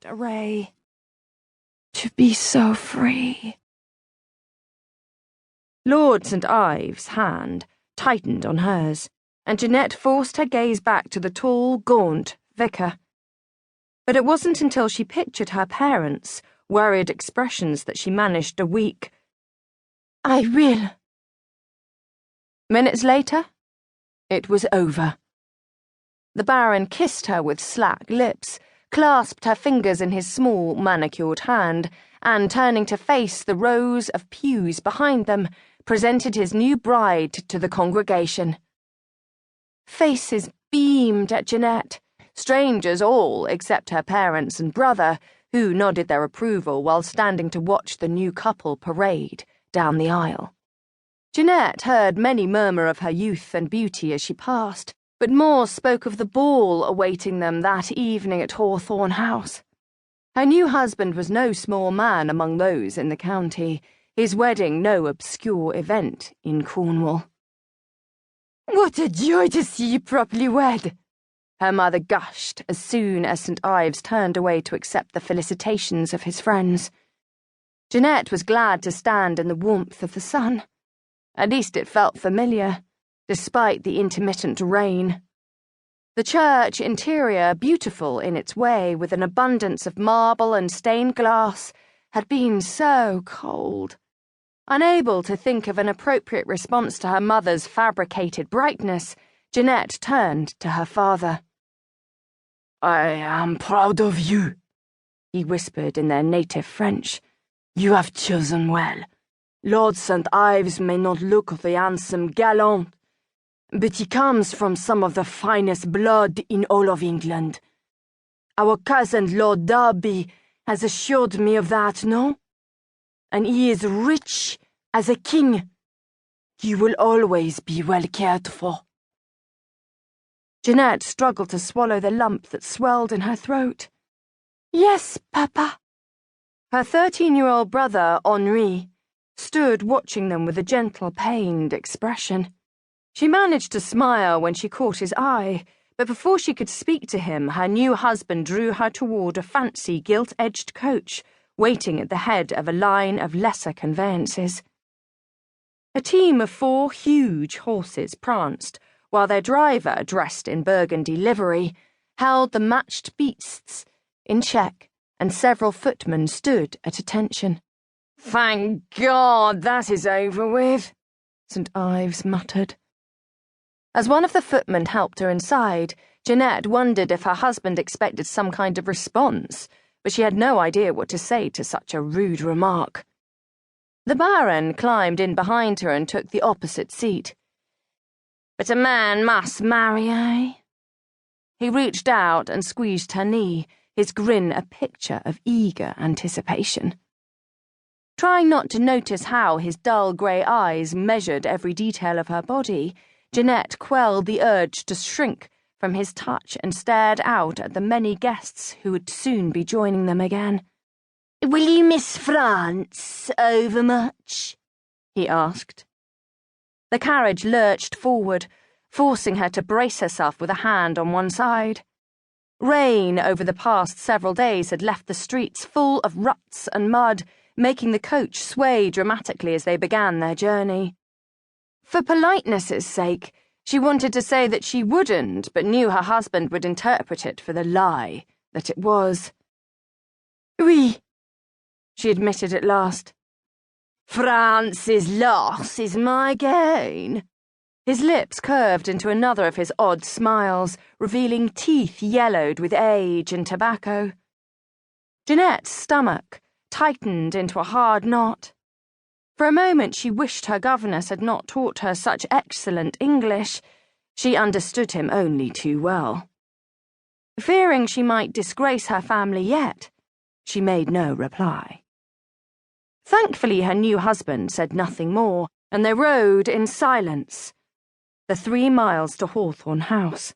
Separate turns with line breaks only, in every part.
magnificent array. To be so free. Lord St. Ives' hand tightened on hers, and Jeannette forced her gaze back to the tall, gaunt vicar. But it wasn't until she pictured her parents' worried expressions that she managed a weak, "I will." Minutes later, it was over. The Baron kissed her with slack lips, clasped her fingers in his small, manicured hand, and, turning to face the rows of pews behind them, presented his new bride to the congregation. Faces beamed at Jeannette, strangers all except her parents and brother, who nodded their approval while standing to watch the new couple parade down the aisle. Jeannette heard many murmur of her youth and beauty as she passed, but more spoke of the ball awaiting them that evening at Hawthorne House. Her new husband was no small man among those in the county, his wedding no obscure event in Cornwall. "What a joy to see you properly wed!" her mother gushed as soon as St. Ives turned away to accept the felicitations of his friends. Jeannette was glad to stand in the warmth of the sun. At least it felt familiar, despite the intermittent rain. The church interior, beautiful in its way with an abundance of marble and stained glass, had been so cold. Unable to think of an appropriate response to her mother's fabricated brightness, Jeannette turned to her father. "I am proud of you," he whispered in their native French. "You have chosen well. Lord St. Ives may not look the handsome gallant, but he comes from some of the finest blood in all of England. Our cousin Lord Derby has assured me of that, no? And he is rich as a king. You will always be well cared for." Jeannette struggled to swallow the lump that swelled in her throat. "Yes, Papa." Her 13-year-old brother, Henri, stood watching them with a gentle, pained expression. She managed to smile when she caught his eye, but before she could speak to him, her new husband drew her toward a fancy gilt-edged coach, waiting at the head of a line of lesser conveyances. A team of 4 huge horses pranced, while their driver, dressed in burgundy livery, held the matched beasts in check, and several footmen stood at attention. "Thank God that is over with," St. Ives muttered. As one of the footmen helped her inside, Jeannette wondered if her husband expected some kind of response, but she had no idea what to say to such a rude remark. The Baron climbed in behind her and took the opposite seat. "But a man must marry, eh?" He reached out and squeezed her knee, his grin a picture of eager anticipation. Trying not to notice how his dull grey eyes measured every detail of her body, Jeannette quelled the urge to shrink from his touch and stared out at the many guests who would soon be joining them again. "Will you miss France overmuch?" he asked. The carriage lurched forward, forcing her to brace herself with a hand on one side. Rain over the past several days had left the streets full of ruts and mud, making the coach sway dramatically as they began their journey. For politeness' sake, she wanted to say that she wouldn't, but knew her husband would interpret it for the lie that it was. "Oui," she admitted at last. "France's loss is my gain." His lips curved into another of his odd smiles, revealing teeth yellowed with age and tobacco. Jeannette's stomach tightened into a hard knot. For a moment she wished her governess had not taught her such excellent English. She understood him only too well. Fearing she might disgrace her family yet, she made no reply. Thankfully her new husband said nothing more, and they rode in silence, the 3 miles to Hawthorne House.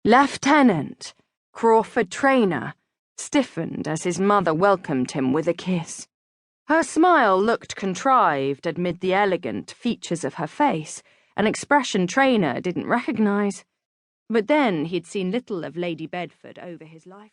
Lieutenant Crawford Treynor stiffened as his mother welcomed him with a kiss. Her smile looked contrived amid the elegant features of her face, an expression Treynor didn't recognize. But then he'd seen little of Lady Bedford over his life.